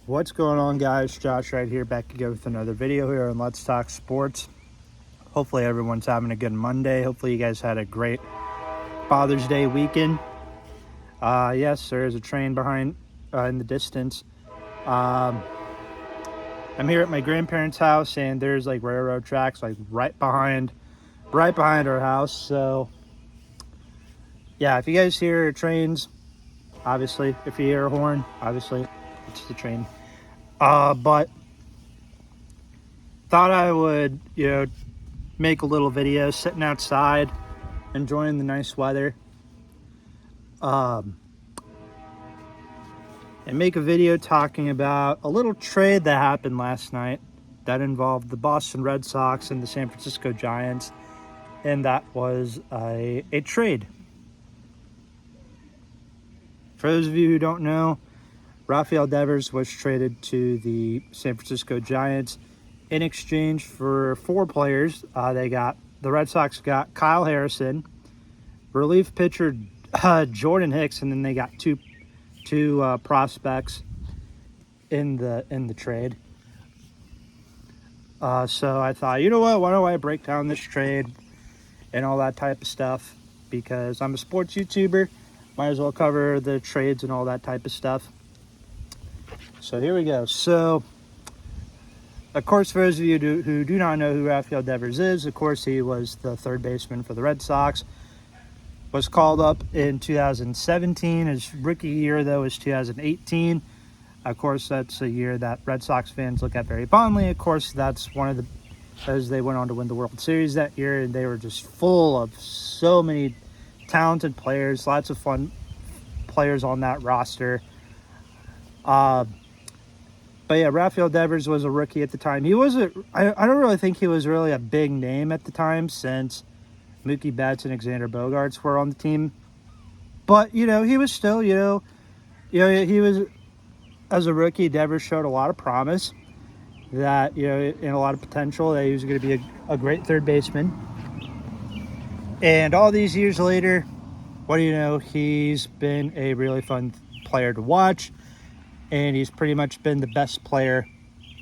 What's going on, guys? Josh right here, back again with another video here on Let's Talk Sports. Hopefully everyone's having a good Monday. Hopefully you guys had a great Father's Day weekend. Yes, there is a train behind in the distance. I'm here at my grandparents' house, and there's like railroad tracks like right behind our house. So yeah, if you guys hear trains, obviously, if you hear a horn, obviously it's the train. But thought I would, make a little video sitting outside, enjoying the nice weather, and make a video talking about a little trade that happened last night that involved the Boston Red Sox and the San Francisco Giants, and that was a trade. For those of you who don't know, Rafael Devers was traded to the San Francisco Giants in exchange for 4 players. The Red Sox got Kyle Harrison, relief pitcher Jordan Hicks, and then they got two prospects in the trade. So I thought, you know what? Why don't I break down this trade and all that type of stuff? Because I'm a sports YouTuber, might as well cover the trades and all that type of stuff. So here we go. So, of course, for those of you who do not know who Rafael Devers is, of course, he was the third baseman for the Red Sox. Was called up in 2017. His rookie year, though, is 2018. Of course, that's a year that Red Sox fans look at very fondly. Of course, that's one of the, as they went on to win the World Series that year, and they were just full of so many talented players, lots of fun players on that roster. But yeah, Rafael Devers was a rookie at the time. He wasn't, I don't really think he was really a big name at the time, since Mookie Betts and Xander Bogaerts were on the team. But, he was still, he was, as a rookie, Devers showed a lot of promise, that, and a lot of potential, that he was going to be a great third baseman. And all these years later, what do you know, he's been a really fun player to watch. And he's pretty much been the best player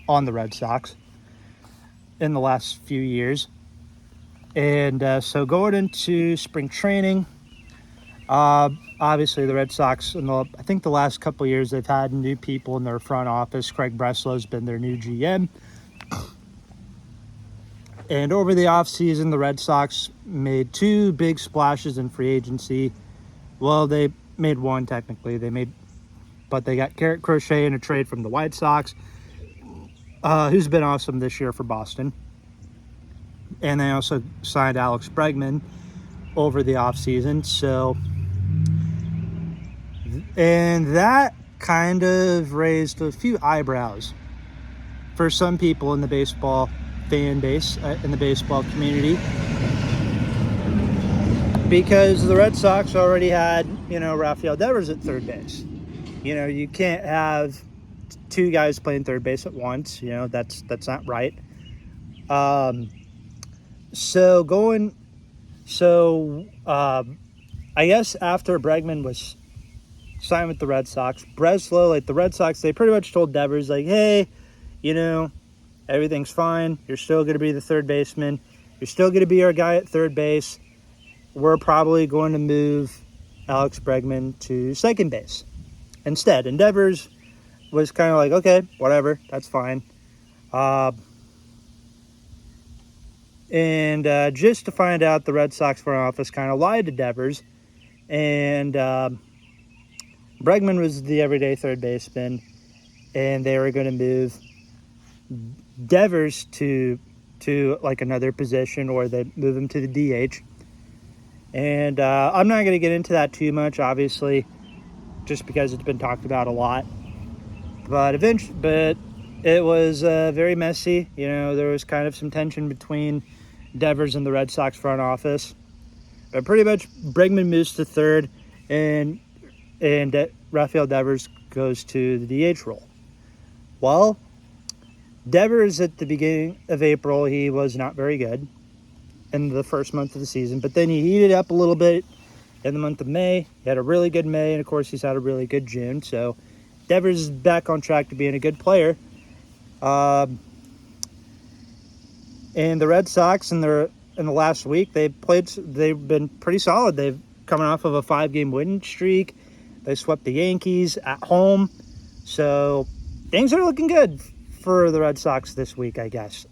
on the Red Sox in the last few years. And so going into spring training, obviously the Red Sox, I think the last couple of years, they've had new people in their front office. Craig Breslow's been their new GM. And over the offseason, the Red Sox made 2 big splashes in free agency. Well, they made one technically. But they got Garrett Crochet in a trade from the White Sox, who's been awesome this year for Boston. And they also signed Alex Bregman over the offseason. So, and that kind of raised a few eyebrows for some people in the baseball fan base, in the baseball community. Because the Red Sox already had, Rafael Devers at third base. You can't have 2 guys playing third base at once. That's not right. I guess after Bregman was signed with the Red Sox, Breslow, the Red Sox, they pretty much told Devers, hey, everything's fine. You're still going to be the third baseman. You're still going to be our guy at third base. We're probably going to move Alex Bregman to second base instead. And Devers was kind of like, okay, whatever, that's fine. And just to find out, the Red Sox front office kind of lied to Devers, and Bregman was the everyday third baseman, and they were going to move Devers to another position, or they move him to the DH. And I'm not going to get into that too much, obviously, just because it's been talked about a lot. But it was very messy. There was kind of some tension between Devers and the Red Sox front office. But pretty much Bregman moves to third, and Rafael Devers goes to the DH role. Well, Devers at the beginning of April, he was not very good in the first month of the season, but then he heated up a little bit in the month of May. He had a really good May, and of course he's had a really good June. So Devers is back on track to being a good player. And the Red Sox in the last week, they've been pretty solid. They've coming off of a 5-game winning streak. They swept the Yankees at home. So things are looking good for the Red Sox this week, I guess.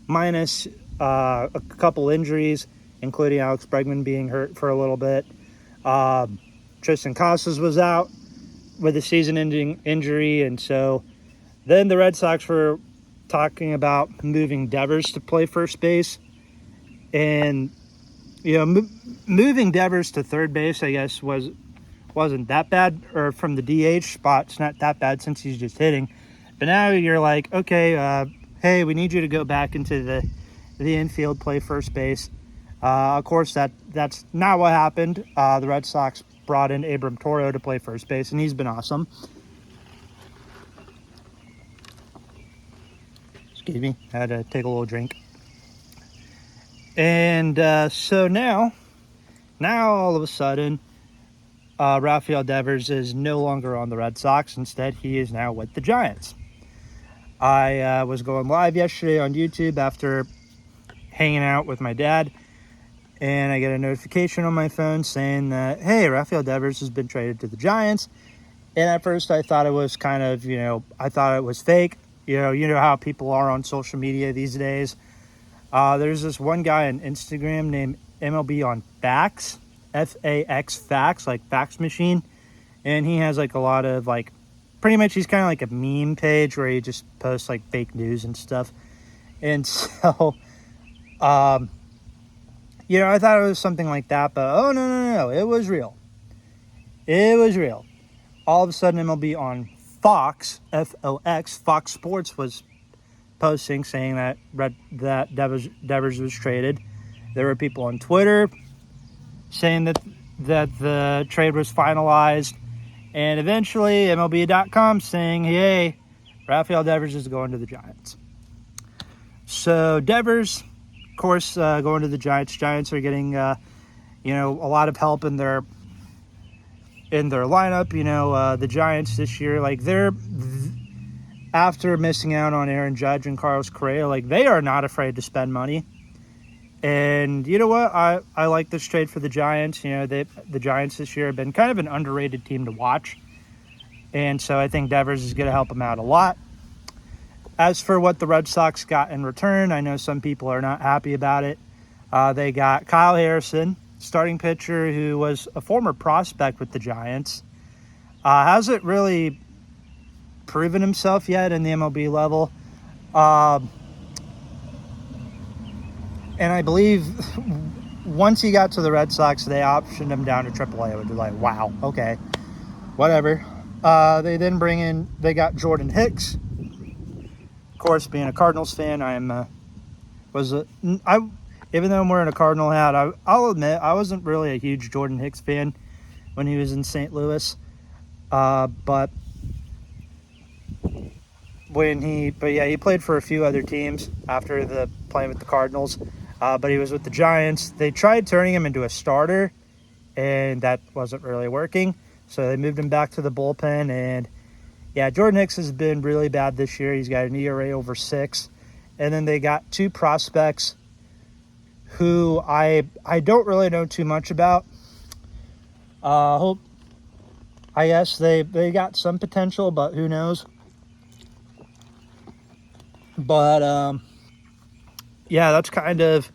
Minus a couple injuries, including Alex Bregman being hurt for a little bit. Tristan Casas was out with a season-ending injury, and so then the Red Sox were talking about moving Devers to play first base. And, moving Devers to third base, I guess, wasn't that bad, or from the DH spot, it's not that bad since he's just hitting. But now you're like, okay, hey, we need you to go back into the infield, play first base. Of course, that's not what happened. The Red Sox brought in Abram Toro to play first base, and he's been awesome. Excuse me, I had to take a little drink. And so now all of a sudden, Rafael Devers is no longer on the Red Sox. Instead, he is now with the Giants. I was going live yesterday on YouTube after hanging out with my dad, and I get a notification on my phone saying that, hey, Rafael Devers has been traded to the Giants. And at first I thought it was kind of, I thought it was fake. You know how people are on social media these days. There's this one guy on Instagram named MLB on Fax, F-A-X, Fax, like fax machine. And he has like a lot of pretty much he's kind of like a meme page where he just posts like fake news and stuff. And so, I thought it was something like that, but oh, no, it was real. It was real. All of a sudden, MLB on Fox, F-O-X, Fox Sports was posting saying that Devers was traded. There were people on Twitter saying that the trade was finalized, and eventually MLB.com saying, hey, Rafael Devers is going to the Giants. So Devers, of course, going to the Giants. Giants are getting, a lot of help in their lineup. The Giants this year, they're after missing out on Aaron Judge and Carlos Correa, they are not afraid to spend money. And you know what? I like this trade for the Giants. The Giants this year have been kind of an underrated team to watch. And so I think Devers is going to help them out a lot. As for what the Red Sox got in return, I know some people are not happy about it. They got Kyle Harrison, starting pitcher who was a former prospect with the Giants. Hasn't really proven himself yet in the MLB level. And I believe once he got to the Red Sox, they optioned him down to AAA, which was like, wow, okay, whatever. They then they got Jordan Hicks. Of course, being a Cardinals fan, even though I'm wearing a Cardinal hat, I'll admit I wasn't really a huge Jordan Hicks fan when he was in St. Louis. But he played for a few other teams after playing with the Cardinals. But he was with the Giants. They tried turning him into a starter, and that wasn't really working. So they moved him back to the bullpen. And yeah, Jordan Hicks has been really bad this year. He's got an ERA over 6. And then they got 2 prospects who I don't really know too much about. I guess they got some potential, but who knows? But yeah, that's kind of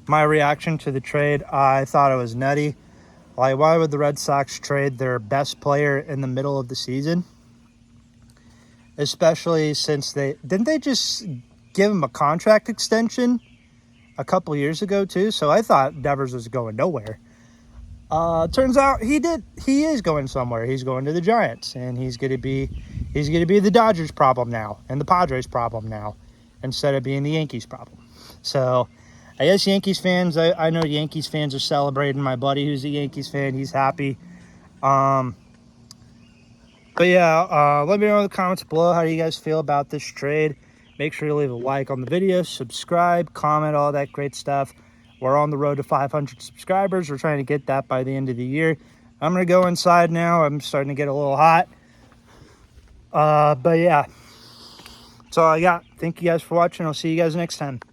my reaction to the trade. I thought it was nutty. Why would the Red Sox trade their best player in the middle of the season? Especially since didn't they just give him a contract extension a couple years ago too? So I thought Devers was going nowhere. Turns out he is going somewhere. He's going to the Giants, and he's gonna be the Dodgers' problem now and the Padres' problem now, instead of being the Yankees' problem. So I guess Yankees fans, I know Yankees fans are celebrating. My buddy who's a Yankees fan, he's happy. But yeah, let me know in the comments below, how do you guys feel about this trade? Make sure to leave a like on the video, subscribe, comment, all that great stuff. We're on the road to 500 subscribers. We're trying to get that by the end of the year. I'm going to go inside now. I'm starting to get a little hot. But yeah, that's all I got. Thank you guys for watching. I'll see you guys next time.